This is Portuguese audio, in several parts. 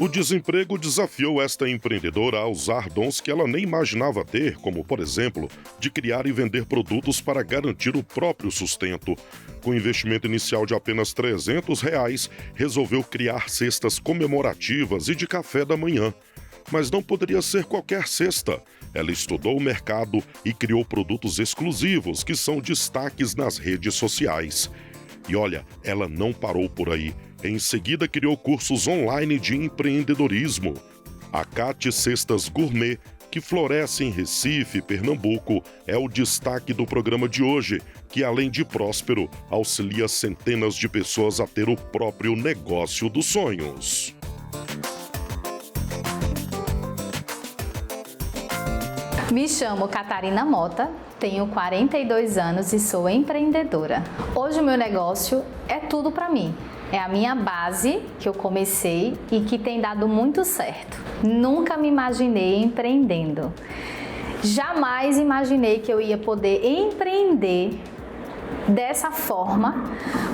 O desemprego desafiou esta empreendedora a usar dons que ela nem imaginava ter, como, por exemplo, de criar e vender produtos para garantir o próprio sustento. Com investimento inicial de apenas R$ 300, resolveu criar cestas comemorativas e de café da manhã. Mas não poderia ser qualquer cesta. Ela estudou o mercado e criou produtos exclusivos que são destaques nas redes sociais. E olha, ela não parou por aí. Em seguida, criou cursos online de empreendedorismo. A Cate Cestas Gourmet, que floresce em Recife, Pernambuco, é o destaque do programa de hoje, que além de próspero, auxilia centenas de pessoas a ter o próprio negócio dos sonhos. Me chamo Catarina Mota, tenho 42 anos e sou empreendedora. Hoje o meu negócio é tudo para mim. É a minha base que eu comecei e que tem dado muito certo. Nunca me imaginei empreendendo. Jamais imaginei que eu ia poder empreender dessa forma,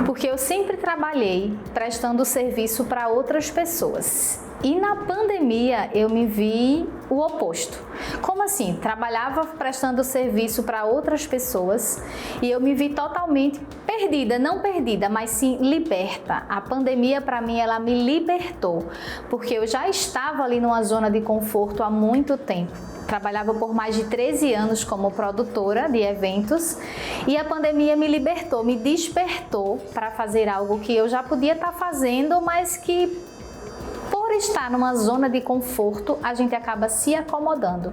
porque eu sempre trabalhei prestando serviço para outras pessoas. E na pandemia eu me vi o oposto. Como assim? Trabalhava prestando serviço para outras pessoas e eu me vi totalmente perdida, não perdida, mas sim liberta. A pandemia para mim ela me libertou, porque eu já estava ali numa zona de conforto há muito tempo. Trabalhava por mais de 13 anos como produtora de eventos e a pandemia me libertou, me despertou para fazer algo que eu já podia estar fazendo, mas que por estar numa zona de conforto, a gente acaba se acomodando.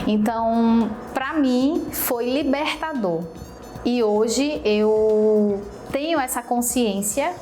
Então, para mim, foi libertador. E hoje eu tenho essa consciência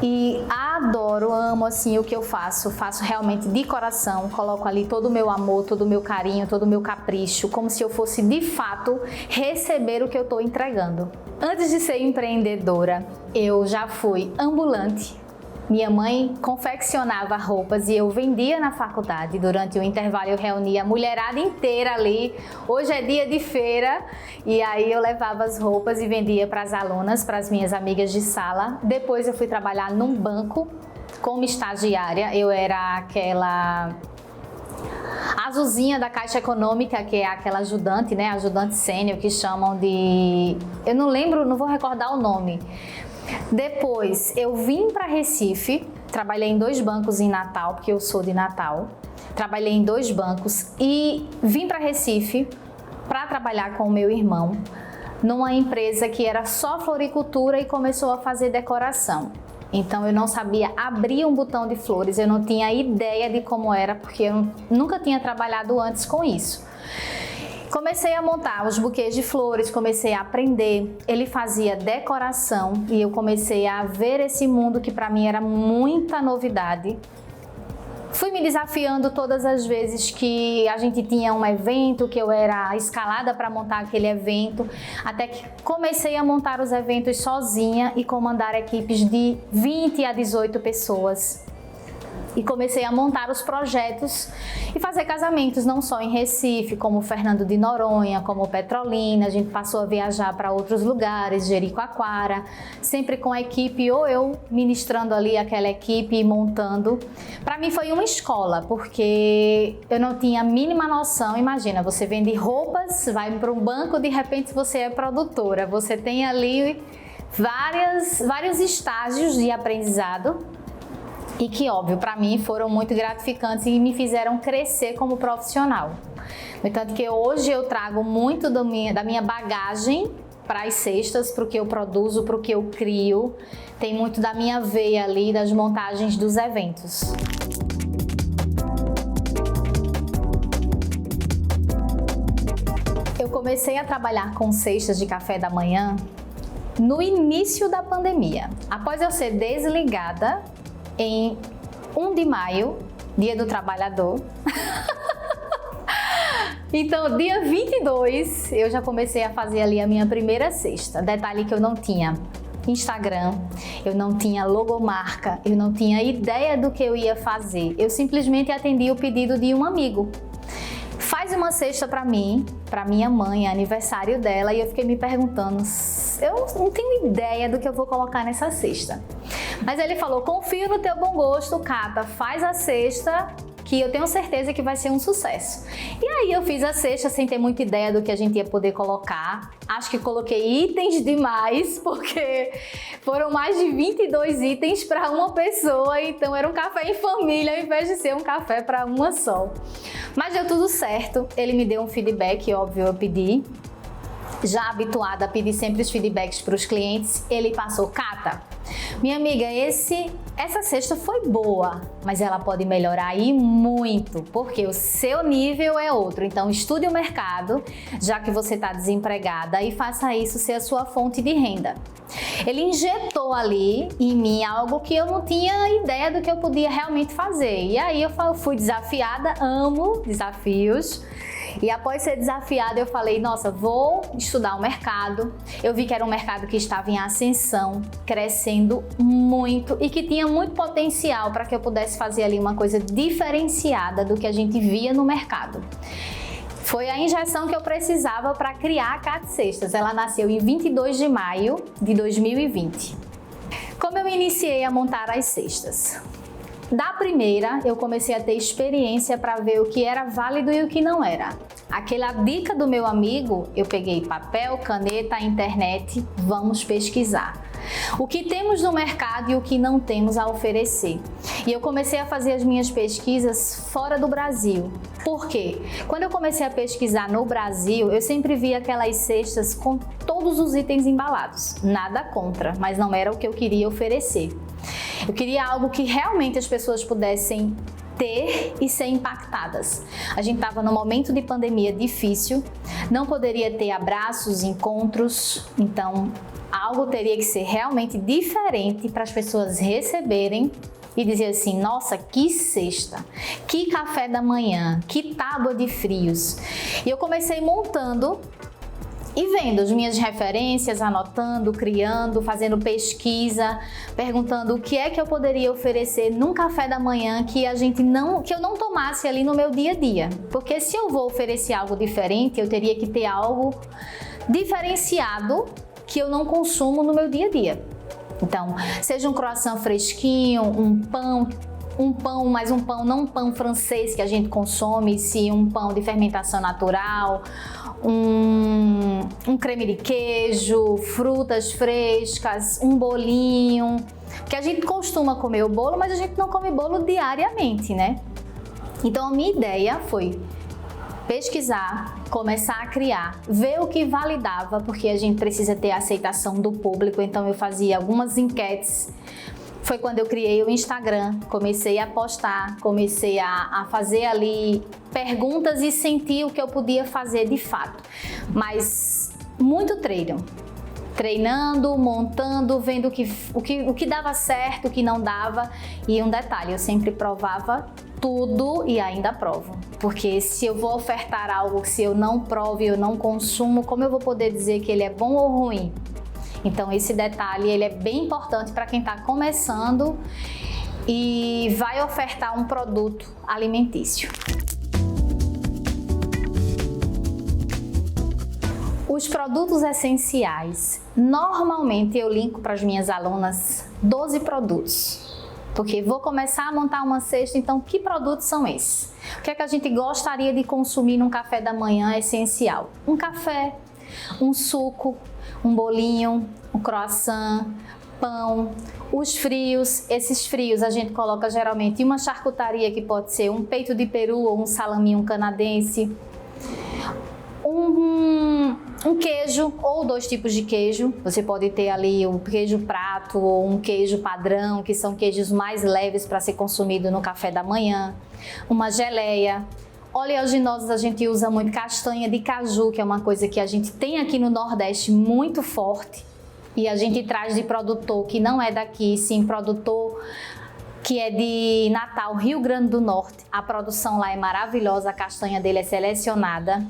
e adoro, amo assim o que eu faço realmente de coração, coloco ali todo o meu amor, todo o meu carinho, todo o meu capricho, como se eu fosse de fato receber o que eu estou entregando. Antes de ser empreendedora, eu já fui ambulante. Minha mãe confeccionava roupas e eu vendia na faculdade. Durante o intervalo eu reunia a mulherada inteira ali. Hoje é dia de feira e aí eu levava as roupas e vendia para as alunas, para as minhas amigas de sala. Depois eu fui trabalhar num banco como estagiária. Eu era aquela azulzinha da Caixa Econômica, que é aquela ajudante, né? Ajudante sênior que chamam de... Eu não lembro, não vou recordar o nome. Depois eu vim para Recife, trabalhei em 2 bancos em Natal, porque eu sou de Natal. Trabalhei em 2 bancos e vim para Recife para trabalhar com o meu irmão numa empresa que era só floricultura e começou a fazer decoração. Então eu não sabia abrir um botão de flores, eu não tinha ideia de como era, porque eu nunca tinha trabalhado antes com isso. Comecei a montar os buquês de flores, comecei a aprender. Ele fazia decoração e eu comecei a ver esse mundo que para mim era muita novidade. Fui me desafiando todas as vezes que a gente tinha um evento, que eu era escalada para montar aquele evento, até que comecei a montar os eventos sozinha e comandar equipes de 20 a 18 pessoas. E comecei a montar os projetos e fazer casamentos, não só em Recife, como Fernando de Noronha, como Petrolina. A gente passou a viajar para outros lugares, Jericoacoara, sempre com a equipe, ou eu ministrando ali aquela equipe e montando. Para mim foi uma escola, porque eu não tinha a mínima noção. Imagina, você vende roupas, vai para um banco, de repente você é produtora. Você tem ali vários estágios de aprendizado. E que, óbvio, para mim foram muito gratificantes e me fizeram crescer como profissional. No entanto que hoje eu trago muito da minha bagagem para as cestas, para o que eu produzo, para o que eu crio. Tem muito da minha veia ali, das montagens dos eventos. Eu comecei a trabalhar com cestas de café da manhã no início da pandemia. Após eu ser desligada, em 1 de maio, Dia do Trabalhador. Então, dia 22, eu já comecei a fazer ali a minha primeira cesta. Detalhe que eu não tinha Instagram, eu não tinha logomarca, eu não tinha ideia do que eu ia fazer. Eu simplesmente atendi o pedido de um amigo. Faz uma cesta para mim, para minha mãe, é aniversário dela, e eu fiquei me perguntando, eu não tenho ideia do que eu vou colocar nessa cesta. Mas ele falou, confio no teu bom gosto, Cata, faz a cesta que eu tenho certeza que vai ser um sucesso. E aí eu fiz a cesta sem ter muita ideia do que a gente ia poder colocar. Acho que coloquei itens demais, porque foram mais de 22 itens para uma pessoa, então era um café em família ao invés de ser um café para uma só. Mas deu tudo certo, ele me deu um feedback, óbvio, eu pedi. Já habituada a pedir sempre os feedbacks para os clientes, ele passou, Cata, minha amiga, essa cesta foi boa, mas ela pode melhorar aí muito, porque o seu nível é outro. Então estude o mercado, já que você está desempregada, e faça isso ser a sua fonte de renda. Ele injetou ali em mim algo que eu não tinha ideia do que eu podia realmente fazer. E aí eu fui desafiada, amo desafios. E após ser desafiada, eu falei, nossa, vou estudar o mercado. Eu vi que era um mercado que estava em ascensão, crescendo muito e que tinha muito potencial para que eu pudesse fazer ali uma coisa diferenciada do que a gente via no mercado. Foi a injeção que eu precisava para criar a Cata Cestas. Ela nasceu em 22 de maio de 2020. Como eu iniciei a montar as cestas? Da primeira, eu comecei a ter experiência para ver o que era válido e o que não era. Aquela dica do meu amigo, eu peguei papel, caneta, internet, vamos pesquisar. O que temos no mercado e o que não temos a oferecer. E eu comecei a fazer as minhas pesquisas fora do Brasil. Por quê? Quando eu comecei a pesquisar no Brasil, eu sempre via aquelas cestas com todos os itens embalados. Nada contra, mas não era o que eu queria oferecer. Eu queria algo que realmente as pessoas pudessem ter e ser impactadas. A gente estava num momento de pandemia difícil, não poderia ter abraços, encontros, então algo teria que ser realmente diferente para as pessoas receberem e dizer assim, nossa, que cesta, que café da manhã, que tábua de frios. E eu comecei montando e vendo as minhas referências, anotando, criando, fazendo pesquisa, perguntando o que é que eu poderia oferecer num café da manhã que eu não tomasse ali no meu dia a dia. Porque se eu vou oferecer algo diferente, eu teria que ter algo diferenciado que eu não consumo no meu dia a dia. Então, seja um croissant fresquinho, um pão, mas um pão, não um pão francês que a gente consome, sim um pão de fermentação natural, um creme de queijo, frutas frescas, um bolinho, que a gente costuma comer o bolo, mas a gente não come bolo diariamente, né? Então a minha ideia foi pesquisar, começar a criar, ver o que validava, porque a gente precisa ter a aceitação do público, então eu fazia algumas enquetes. Foi quando eu criei o Instagram, comecei a postar, comecei a fazer ali perguntas e sentir o que eu podia fazer de fato. Mas muito treino. Treinando, montando, vendo o que dava certo, o que não dava. E um detalhe, eu sempre provava tudo e ainda provo. Porque se eu vou ofertar algo, se eu não provo e eu não consumo, como eu vou poder dizer que ele é bom ou ruim? Então esse detalhe ele é bem importante para quem está começando e vai ofertar um produto alimentício. Os produtos essenciais, normalmente eu linko para as minhas alunas 12 produtos. Porque vou começar a montar uma cesta, então que produtos são esses? O que é que a gente gostaria de consumir num café da manhã essencial? Um café, um suco, um bolinho, um croissant, pão, os frios. Esses frios a gente coloca geralmente em uma charcutaria que pode ser um peito de peru ou um salaminho canadense, um queijo ou 2 tipos de queijo. Você pode ter ali o queijo prato ou um queijo padrão, que são queijos mais leves para ser consumido no café da manhã, uma geleia. Oleaginosos a gente usa muito castanha de caju, que é uma coisa que a gente tem aqui no Nordeste muito forte. E a gente traz de produtor que não é daqui, sim, produtor que é de Natal, Rio Grande do Norte. A produção lá é maravilhosa, a castanha dele é selecionada.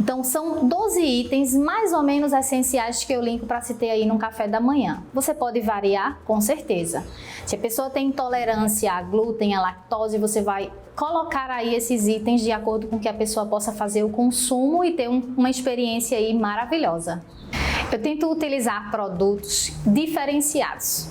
Então são 12 itens mais ou menos essenciais que eu linko para se ter aí no café da manhã. Você pode variar? Com certeza. Se a pessoa tem intolerância a glúten, a lactose, você vai colocar aí esses itens de acordo com que a pessoa possa fazer o consumo e ter uma experiência aí maravilhosa. Eu tento utilizar produtos diferenciados.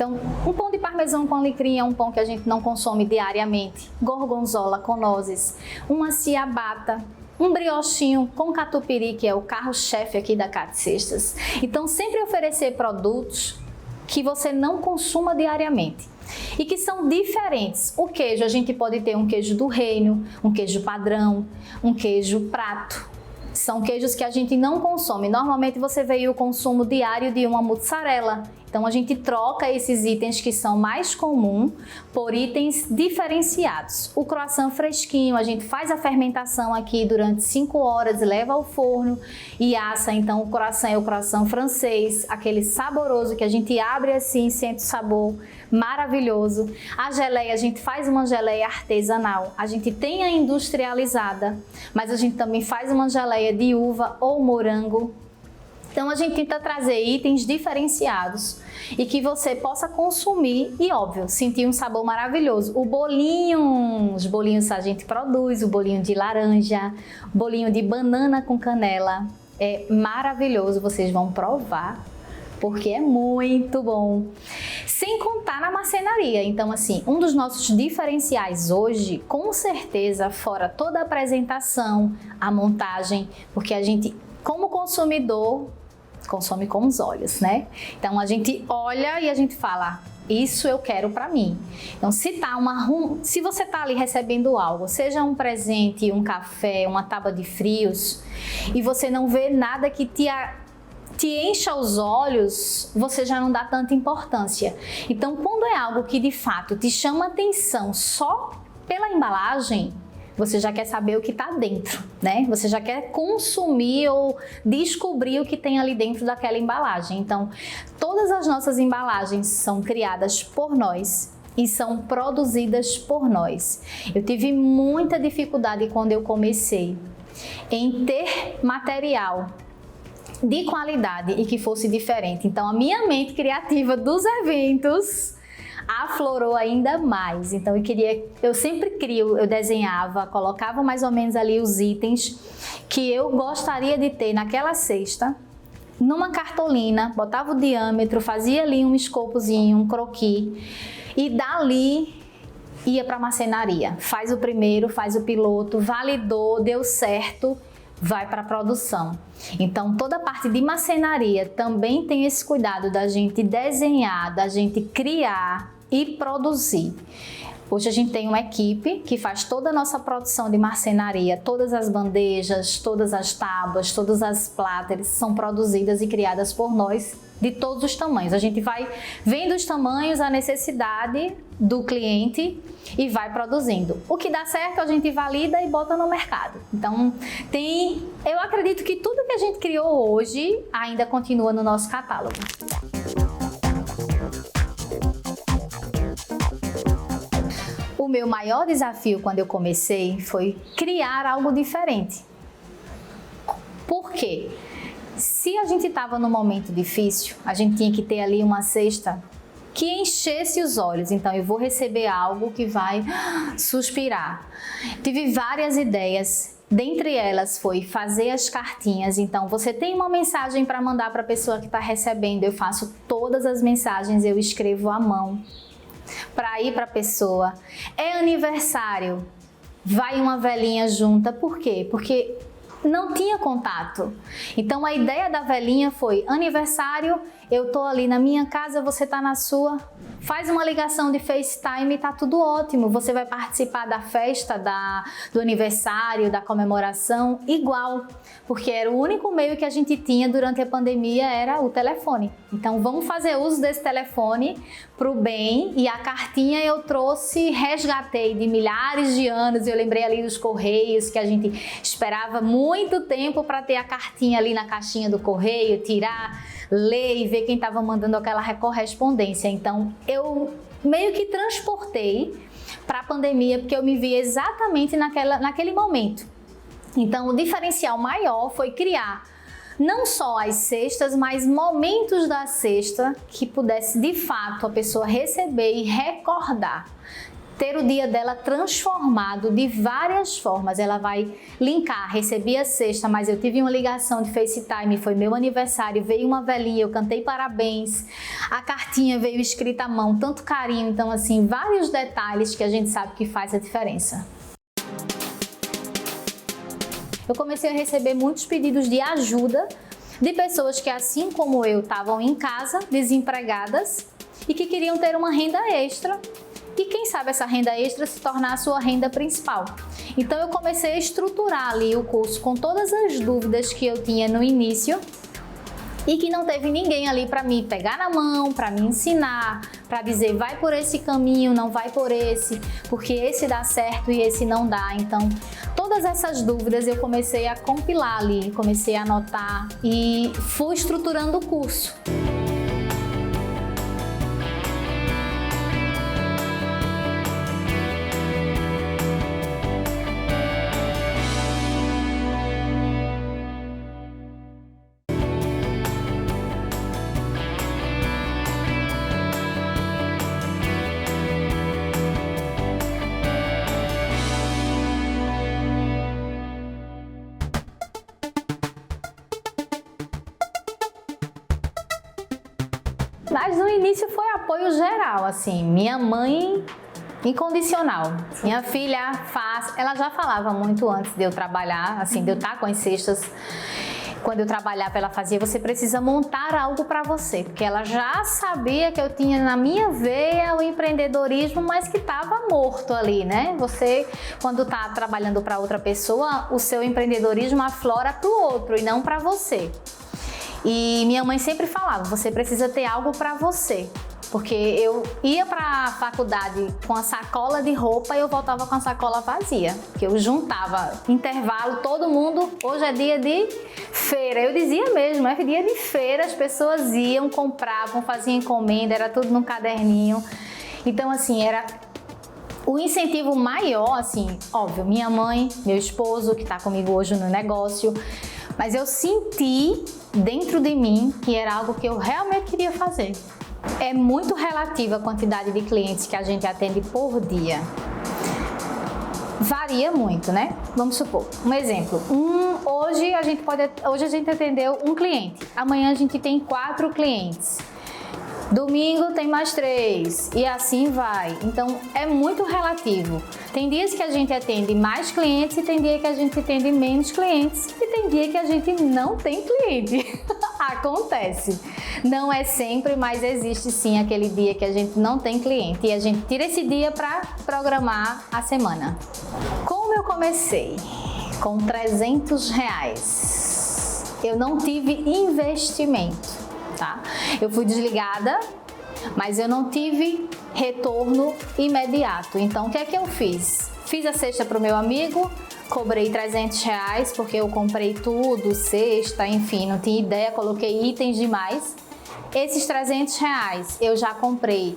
Então, um pão de parmesão com alecrim é um pão que a gente não consome diariamente. Gorgonzola com nozes, uma ciabatta, um briochinho com catupiry, que é o carro-chefe aqui da Cate Cestas. Então, sempre oferecer produtos que você não consuma diariamente e que são diferentes. O queijo, a gente pode ter um queijo do reino, um queijo padrão, um queijo prato. São queijos que a gente não consome. Normalmente você vê o consumo diário de uma mussarela. Então a gente troca esses itens que são mais comuns por itens diferenciados. O croissant fresquinho, a gente faz a fermentação aqui durante 5 horas, leva ao forno e assa. Então o croissant é o croissant francês, aquele saboroso que a gente abre assim, sente o sabor maravilhoso. A geleia, a gente faz uma geleia artesanal. A gente tem a industrializada, mas a gente também faz uma geleia de uva ou morango. Então a gente tenta trazer itens diferenciados e que você possa consumir e, óbvio, sentir um sabor maravilhoso. Os bolinhos a gente produz, o bolinho de laranja, bolinho de banana com canela, é maravilhoso, vocês vão provar, porque é muito bom. Sem contar na marcenaria. Então, assim, um dos nossos diferenciais hoje, com certeza, fora toda a apresentação, a montagem, porque a gente, como consumidor, consome com os olhos, né? Então a gente olha e a gente fala, isso eu quero para mim. Então se você tá ali recebendo algo, seja um presente, um café, uma tábua de frios, e você não vê nada que te encha os olhos, você já não dá tanta importância. Então quando é algo que de fato te chama atenção só pela embalagem, você já quer saber o que está dentro, né? Você já quer consumir ou descobrir o que tem ali dentro daquela embalagem. Então, todas as nossas embalagens são criadas por nós e são produzidas por nós. Eu tive muita dificuldade quando eu comecei em ter material de qualidade e que fosse diferente. Então, a minha mente criativa dos eventos aflorou ainda mais. Então eu sempre eu desenhava, colocava mais ou menos ali os itens que eu gostaria de ter naquela cesta, numa cartolina, botava o diâmetro, fazia ali um escopozinho, um croquis e dali ia para a marcenaria. Faz o primeiro, faz o piloto, validou, deu certo, vai para a produção. Então toda a parte de marcenaria também tem esse cuidado da gente desenhar, da gente criar e produzir. Hoje a gente tem uma equipe que faz toda a nossa produção de marcenaria, todas as bandejas, todas as tábuas, todas as pláteres são produzidas e criadas por nós de todos os tamanhos. A gente vai vendo os tamanhos, a necessidade do cliente e vai produzindo. O que dá certo a gente valida e bota no mercado. Então eu acredito que tudo que a gente criou hoje ainda continua no nosso catálogo. O meu maior desafio quando eu comecei foi criar algo diferente. Por quê? Se a gente estava num momento difícil, a gente tinha que ter ali uma cesta que enchesse os olhos. Então eu vou receber algo que vai suspirar. Tive várias ideias. Dentre elas foi fazer as cartinhas. Então você tem uma mensagem para mandar para a pessoa que está recebendo. Eu faço todas as mensagens, eu escrevo à mão para ir para a pessoa. É aniversário, vai uma velhinha junta. Por quê? Porque não tinha contato. Então a ideia da velhinha foi: aniversário, eu tô ali na minha casa, você tá na sua. Faz uma ligação de FaceTime e tá tudo ótimo. Você vai participar da festa, do aniversário, da comemoração igual, porque era o único meio que a gente tinha durante a pandemia, era o telefone. Então vamos fazer uso desse telefone pro bem. E a cartinha eu resgatei de milhares de anos. Eu lembrei ali dos correios, que a gente esperava muito tempo para ter a cartinha ali na caixinha do correio, tirar, ler e ver quem estava mandando aquela correspondência. Então eu meio que transportei para a pandemia, porque eu me vi exatamente naquele momento. Então o diferencial maior foi criar não só as cestas, mas momentos da cesta que pudesse de fato a pessoa receber e recordar. ter o dia dela transformado de várias formas. Ela vai linkar, recebi a cesta, mas eu tive uma ligação de FaceTime, foi meu aniversário, veio uma velhinha, eu cantei parabéns, a cartinha veio escrita à mão, tanto carinho, então assim, vários detalhes que a gente sabe que faz a diferença. Eu comecei a receber muitos pedidos de ajuda de pessoas que, assim como eu, estavam em casa, desempregadas e que queriam ter uma renda extra e quem sabe essa renda extra se tornar a sua renda principal. Então eu comecei a estruturar ali o curso com todas as dúvidas que eu tinha no início e que não teve ninguém ali para me pegar na mão, para me ensinar, para dizer vai por esse caminho, não vai por esse, porque esse dá certo e esse não dá. Então, todas essas dúvidas eu comecei a compilar ali, comecei a anotar e fui estruturando o curso. Mas no início foi apoio geral, assim, minha mãe incondicional. Minha filha faz, ela já falava muito antes de eu trabalhar, assim, de eu estar com as cestas. Quando eu trabalhava, ela fazia, você precisa montar algo para você, porque ela já sabia que eu tinha na minha veia o empreendedorismo, mas que estava morto ali, né? Você, quando está trabalhando para outra pessoa, o seu empreendedorismo aflora para o outro e não para você. E minha mãe sempre falava, você precisa ter algo para você. Porque eu ia para a faculdade com a sacola de roupa e eu voltava com a sacola vazia. Porque eu juntava intervalo, todo mundo, hoje é dia de feira. Eu dizia mesmo, é dia de feira, as pessoas iam, compravam, faziam encomenda, era tudo num caderninho. Então assim, era o incentivo maior, assim, óbvio, minha mãe, meu esposo que está comigo hoje no negócio. Mas eu senti dentro de mim que era algo que eu realmente queria fazer. É muito relativa a quantidade de clientes que a gente atende por dia. Varia muito, né? Vamos supor, um exemplo. Hoje a gente atendeu um cliente, amanhã a gente tem 4 clientes. Domingo tem mais 3 e assim vai. Então é muito relativo. Tem dias que a gente atende mais clientes e tem dia que a gente atende menos clientes e tem dia que a gente não tem cliente. Acontece. Não é sempre, mas existe sim aquele dia que a gente não tem cliente e a gente tira esse dia para programar a semana. Como eu comecei? Com R$300. Eu não tive investimento. Tá? Eu fui desligada, mas eu não tive retorno imediato. Então, o que é que eu fiz? Fiz a cesta para o meu amigo, cobrei R$300 porque eu comprei tudo, cesta, enfim, não tinha ideia, coloquei itens demais. Esses R$300 eu já comprei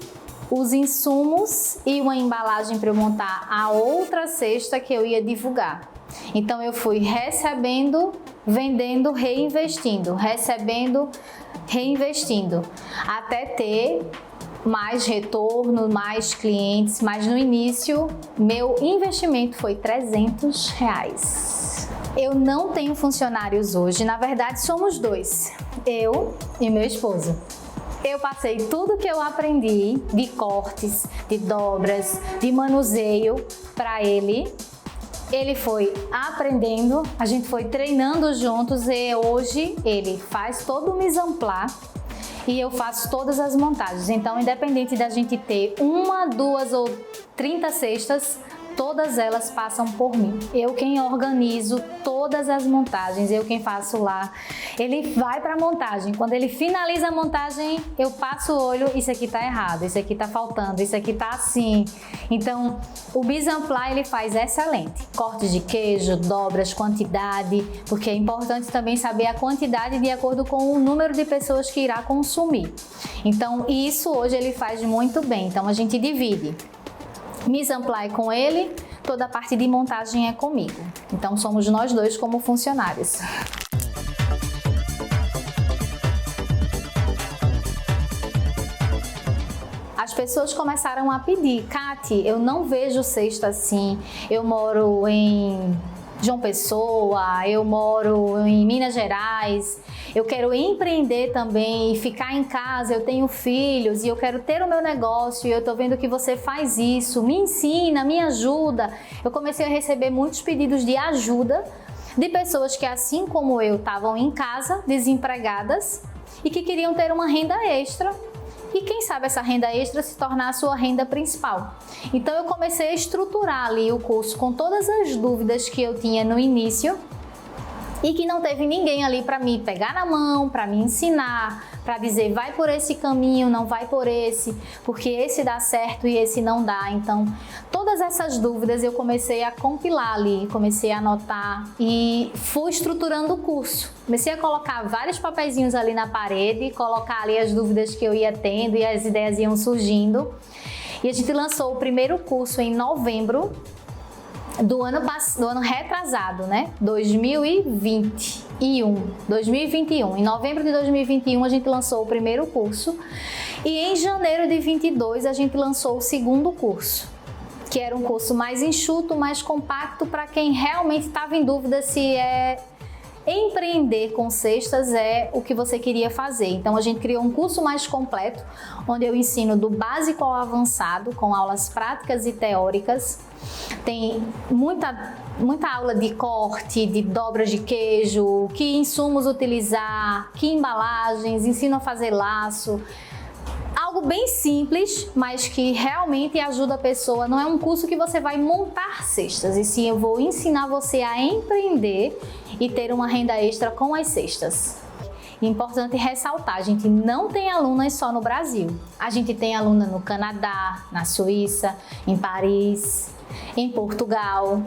os insumos e uma embalagem para eu montar a outra cesta que eu ia divulgar. Então, eu fui recebendo, vendendo, reinvestindo, recebendo, reinvestindo, até ter mais retorno, mais clientes, mas no início meu investimento foi R$300. Eu não tenho funcionários hoje, na verdade somos 2, eu e meu esposo. Eu passei tudo que eu aprendi de cortes, de dobras, de manuseio para ele. Ele foi aprendendo, a gente foi treinando juntos e hoje ele faz todo o mise en place e eu faço todas as montagens. Então, independente da gente ter 1, 2 ou 30 cestas, todas elas passam por mim. Eu quem organizo todas as montagens, eu quem faço lá. Ele vai para a montagem, quando ele finaliza a montagem, eu passo o olho, isso aqui tá errado, isso aqui tá faltando, isso aqui tá assim. Então, o mise en place ele faz excelente. Cortes de queijo, dobras, quantidade, porque é importante também saber a quantidade de acordo com o número de pessoas que irá consumir. Então, isso hoje ele faz muito bem, então a gente divide. Mise en place com ele, toda a parte de montagem é comigo. Então somos nós 2 como funcionários. As pessoas começaram a pedir: Kati, eu não vejo cesta assim, eu moro em João Pessoa, eu moro em Minas Gerais, eu quero empreender também e ficar em casa, eu tenho filhos e eu quero ter o meu negócio e eu tô vendo que você faz isso, me ensina, me ajuda. Eu comecei a receber muitos pedidos de ajuda de pessoas que, assim como eu, estavam em casa, desempregadas e que queriam ter uma renda extra. E quem sabe essa renda extra se tornar a sua renda principal. Então eu comecei a estruturar ali o curso com todas as dúvidas que eu tinha no início e que não teve ninguém ali para me pegar na mão, para me ensinar, para dizer vai por esse caminho, não vai por esse, porque esse dá certo e esse não dá. Então todas essas dúvidas eu comecei a compilar ali, comecei a anotar e fui estruturando o curso. Comecei a colocar vários papeizinhos ali na parede, colocar ali as dúvidas que eu ia tendo e as ideias iam surgindo. E a gente lançou o primeiro curso em novembro do ano retrasado, né? 2021. Em novembro de 2021 a gente lançou o primeiro curso e em janeiro de 22 a gente lançou o segundo curso, que era um curso mais enxuto, mais compacto para quem realmente estava em dúvida se empreender com cestas é o que você queria fazer. Então a gente criou um curso mais completo, onde eu ensino do básico ao avançado, com aulas práticas e teóricas. Tem muita aula de corte, de dobras de queijo, que insumos utilizar, que embalagens, ensino a fazer laço. Algo bem simples, mas que realmente ajuda a pessoa. Não é um curso que você vai montar cestas, e sim eu vou ensinar você a empreender e ter uma renda extra com as cestas. Importante ressaltar, a gente não tem alunas só no Brasil. A gente tem aluna no Canadá, na Suíça, em Paris, em Portugal,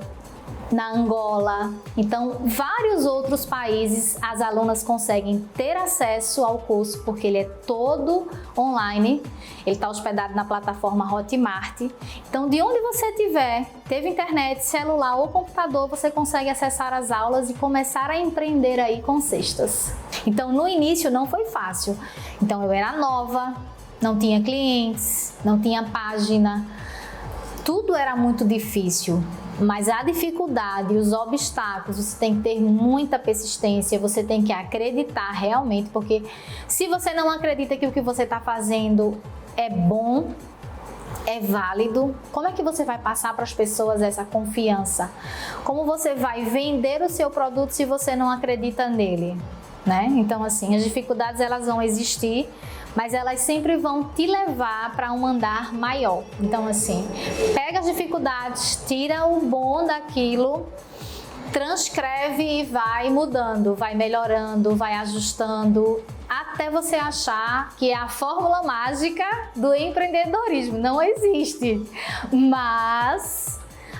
na Angola. Então, vários outros países as alunas conseguem ter acesso ao curso porque ele é todo online. Ele está hospedado na plataforma Hotmart. Então, de onde você estiver, teve internet, celular ou computador, você consegue acessar as aulas e começar a empreender aí com cestas. Então, no início não foi fácil. Então, eu era nova, não tinha clientes, não tinha página. Tudo era muito difícil. Mas a dificuldade, os obstáculos, você tem que ter muita persistência, você tem que acreditar realmente, porque se você não acredita que o que você está fazendo é bom, é válido, como é que você vai passar para as pessoas essa confiança? Como você vai vender o seu produto se você não acredita nele, né? Então, assim, as dificuldades elas vão existir, mas elas sempre vão te levar para um andar maior. Então, assim, pega as dificuldades, tira o bom daquilo, transcreve e vai mudando, vai melhorando, vai ajustando, até você achar que é a fórmula mágica do empreendedorismo. Não existe, mas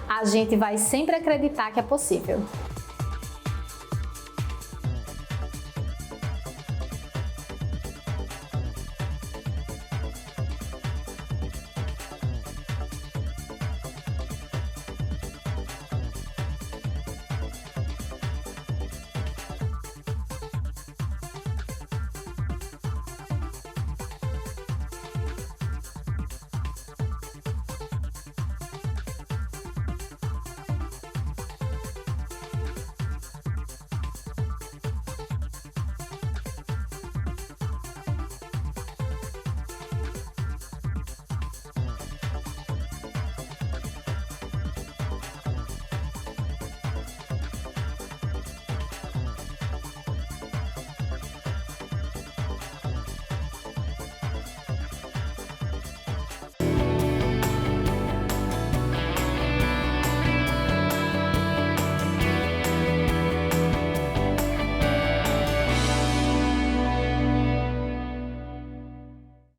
a gente vai sempre acreditar que é possível.